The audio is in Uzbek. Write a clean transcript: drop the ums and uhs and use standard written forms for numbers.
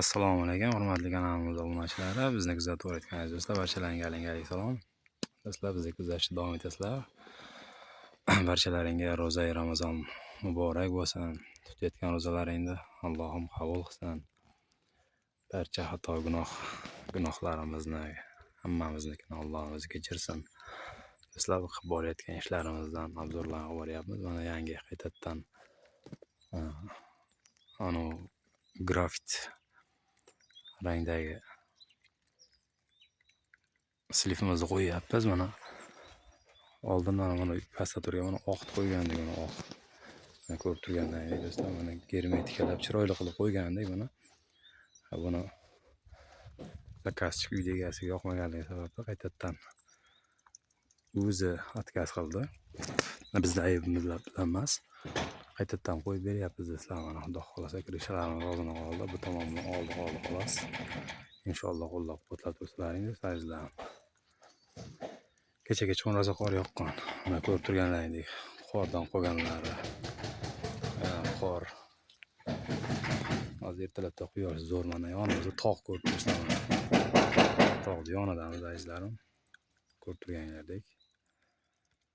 Assalomu alaykum, hurmatli kanalimiz obunachilari. Bizni kuzatib o'tgan do'stlar, barchalaringga alaykum. Do'stlar, bizni kuzatishda davom etasizlar. Barchalaringga ro'za Ramazon muborak bo'lsin. Tutayotgan ro'zalaringni Allohim qabul qilsin. Barcha xato gunohlarimizni hammamiznikini Alloh o'zi kechirsin. Do'stlar, qilib borayotgan ishlarimizdan obzorlarni boryapmiz. Mana yangi qaytadan grafit rangdagi slifimizni qo'yyapmiz. Mana oldindan mana pastda turgan mana oq qo'ygandik, mana oq. Mana ko'rib turganlaringiz do'stlar, mana germetikalab chiroyli qilib qo'ygandik buni. Buni zakazchi uy egasiga yoqmaganligi sababli qaytadan o'zi отказ qildi. Bizda aybimiz bilan emas. Qaytadan qo'yib beryapmiz do'stlar. Mana xudo xolasa kirishlarimiz oldini oldi. Bu tomondan oldi xolos. Inshaalloh qo'llab-quvvatlab tursaringiz azizlar. Kecha cho'ng rosa qor yoqqan. Mana ko'rib turganlaringdek qordan qolganlari. Qor. Hozir ertalabda quyosh zo'r mana yonimizda tog' ko'rib turibsizlar. Tog'ning yonidamiz azizlarim. Ko'rib turganlaringdek.